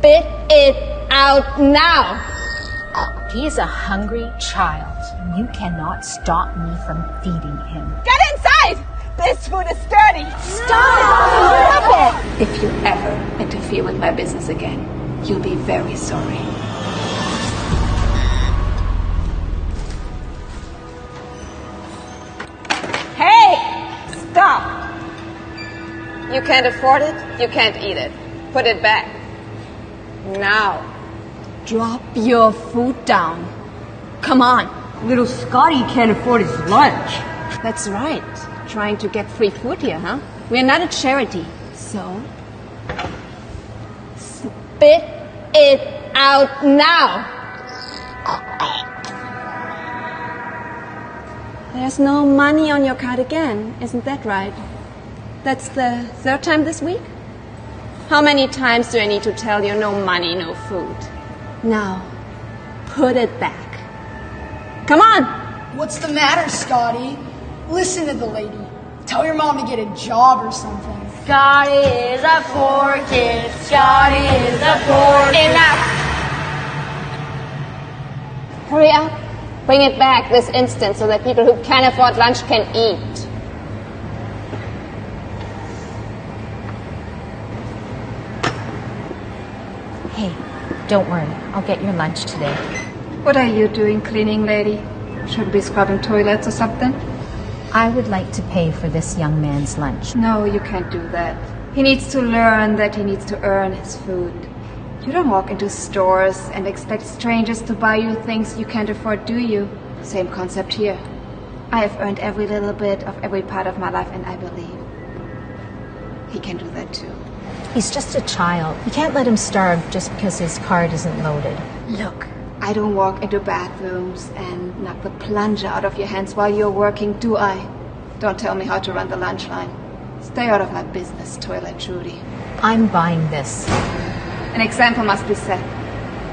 Spit it out now. He's a hungry child. You cannot stop me from feeding him. Get inside! This food is dirty. Stop it! If you ever interfere with my business again, you'll be very sorry. Hey! Stop! You can't afford it, you can't eat it. Put it back. Now. Drop your food down. Come on. Little Scotty can't afford his lunch. That's right. Trying to get free food here, huh? We're not a charity. So? Spit it out now. There's no money on your card again, isn't that right? That's the third time this week? How many times do I need to tell you no money, no food? Now, put it back. Come on! What's the matter, Scotty? Listen to the lady. Tell your mom to get a job or something. Scotty is a poor kid. Scotty is a poor kid. Enough! Hurry up. Bring it back this instant so that people who can't afford lunch can eat. Hey, don't worry. I'll get your lunch today. What are you doing, cleaning lady? Should we be scrubbing toilets or something? I would like to pay for this young man's lunch. No, you can't do that. He needs to learn that he needs to earn his food. You don't walk into stores and expect strangers to buy you things you can't afford, do you? Same concept here. I have earned every little bit of every part of my life, and I believe he can do that too. He's just a child. You can't let him starve just because his card isn't loaded. Look, I don't walk into bathrooms and knock the plunger out of your hands while you're working, do I? Don't tell me how to run the lunch line. Stay out of my business, Toilet Judy. I'm buying this. An example must be set.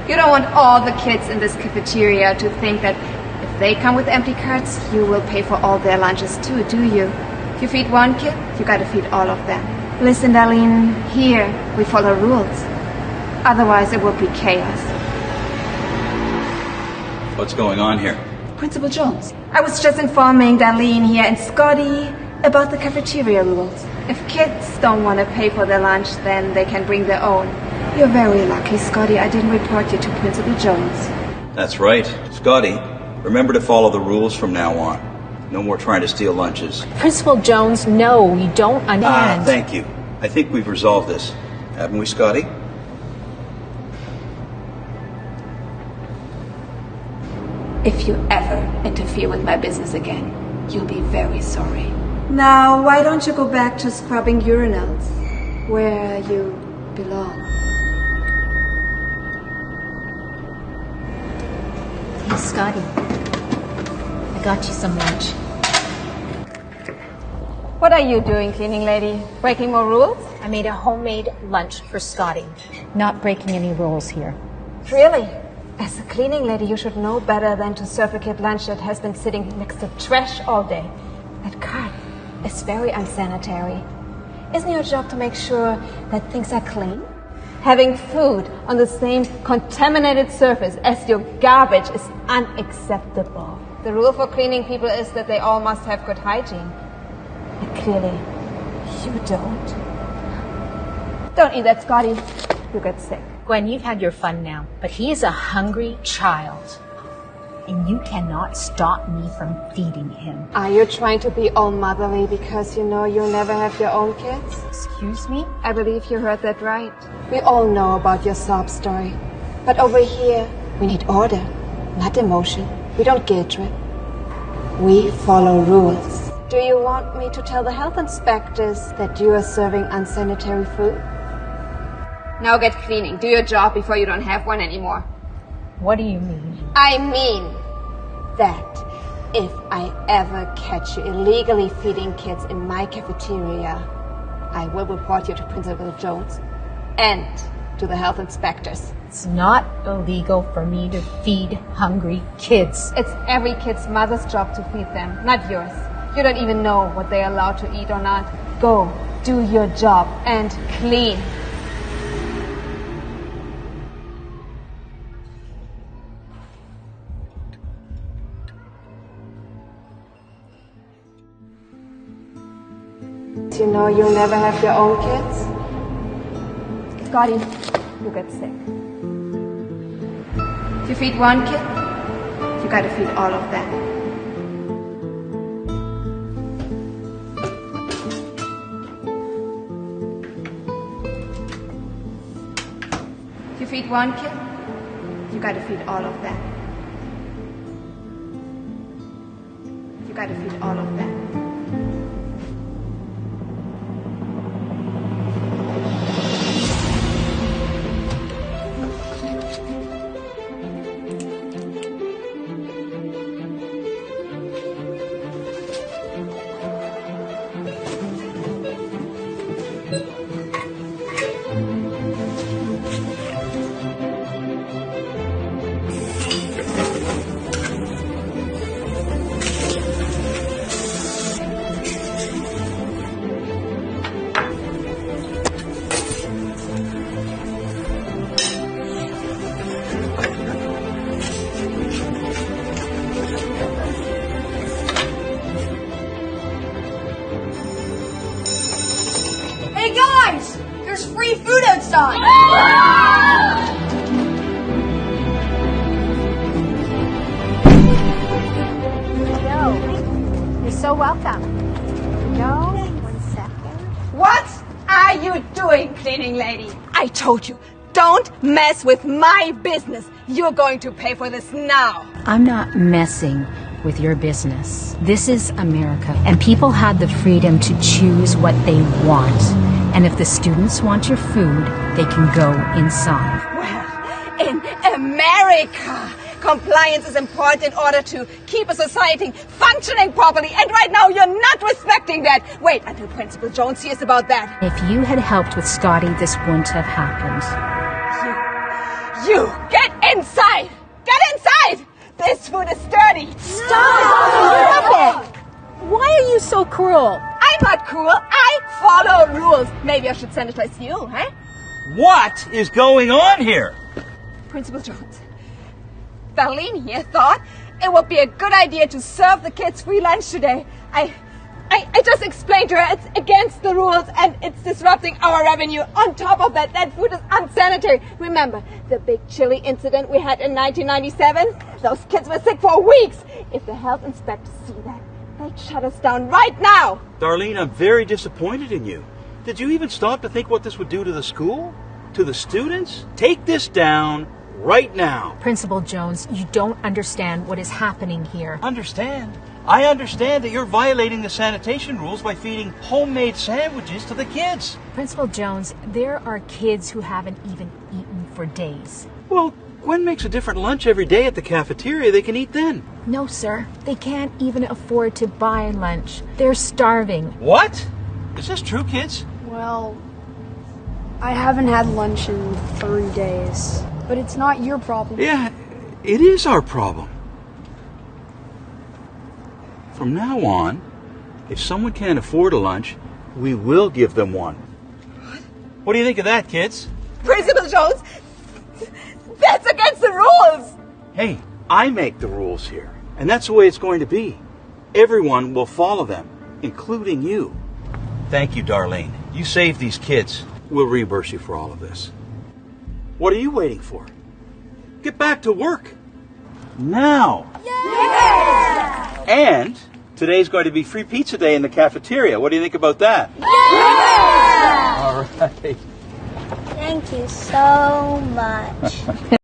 You don't want all the kids in this cafeteria to think that if they come with empty carts, you will pay for all their lunches too, do you? If you feed one kid, you gotta feed all of them. Listen, Darlene, here we follow rules. Otherwise it will be chaos. What's going on here? Principal Jones. I was just informing Darlene here and Scotty about the cafeteria rules. If kids don't want to pay for their lunch, then they can bring their own. You're very lucky, Scotty. I didn't report you to Principal Jones. That's right. Scotty, remember to follow the rules from now on. No more trying to steal lunches. Principal Jones, no, you don't understand. Thank you. I think we've resolved this. Haven't we, Scotty? If you ever interfere with my business again, you'll be very sorry. Now, why don't you go back to scrubbing urinals, where you belong? Hey, Scotty. I got you some lunch. What are you doing, cleaning lady? Breaking more rules? I made a homemade lunch for Scotty. Not breaking any rules here. Really? As a cleaning lady, you should know better than to serve a kid lunch that has been sitting next to trash all day. That cart is very unsanitary. Isn't your job to make sure that things are clean? Having food on the same contaminated surface as your garbage is unacceptable. The rule for cleaning people is that they all must have good hygiene. But clearly, you don't. Don't eat that, Scotty. You get sick. Gwen, you've had your fun now, but he is a hungry child. And you cannot stop me from feeding him. Are you trying to be all motherly because you know you'll never have your own kids? Excuse me? I believe you heard that right. We all know about your sob story. But over here, we need order, not emotion. We don't guilt trip. We follow rules. Do you want me to tell the health inspectors that you are serving unsanitary food? Now get cleaning. Do your job before you don't have one anymore. What do you mean? I mean that if I ever catch you illegally feeding kids in my cafeteria, I will report you to Principal Jones and to the health inspectors. It's not illegal for me to feed hungry kids. It's every kid's mother's job to feed them, not yours. You don't even know what they're allowed to eat or not. Go, do your job, and clean. you know you'll never have your own kids? Scotty, You get sick. if you feed one kid, you gotta feed all of them. If you feed one kid, you gotta feed all of them. You gotta feed all of them. Hey guys! There's free food outside! You're so welcome. No, 1 second. What are you doing, cleaning lady? I told you, don't mess with my business. You're going to pay for this now. I'm not messing with your business. This is America, and people had the freedom to choose what they want. And if the students want your food, they can go inside. Well, in America, compliance is important in order to keep a society functioning properly. And right now, you're not respecting that. Wait until Principal Jones hears about that. If you had helped with Scotty, this wouldn't have happened. You get inside! Get inside! This food is dirty! Stop it! Why are you so cruel? I'm not cruel. I follow rules. Maybe I should sanitize you, huh? What is going on here? Principal Jones, Darlene here thought it would be a good idea to serve the kids free lunch today. I just explained to her it's against the rules and it's disrupting our revenue. On top of that, that food is unsanitary. Remember the big chili incident we had in 1997? Those kids were sick for weeks. If the health inspectors see that, they'd shut us down right now. Darlene, I'm very disappointed in you. Did you even stop to think what this would do to the school? To the students? Take this down right now. Principal Jones, you don't understand what is happening here. Understand? I understand that you're violating the sanitation rules by feeding homemade sandwiches to the kids. Principal Jones, there are kids who haven't even eaten for days. Well, Gwen makes a different lunch every day at the cafeteria. They can eat then. No, sir. They can't even afford to buy lunch. They're starving. What? Is this true, kids? Well, I haven't had lunch in 3 days. But it's not your problem. Yeah, it is our problem. From now on, if someone can't afford a lunch, we will give them one. What do you think of that, kids? Principal Jones, that's against the rules. Hey, I make the rules here, and that's the way it's going to be. Everyone will follow them, including you. Thank you, Darlene. You saved these kids. We'll reimburse you for all of this. What are you waiting for? Get back to work. Now. Yeah! And today's going to be free pizza day in the cafeteria. What do you think about that? Yeah! All right. Thank you so much.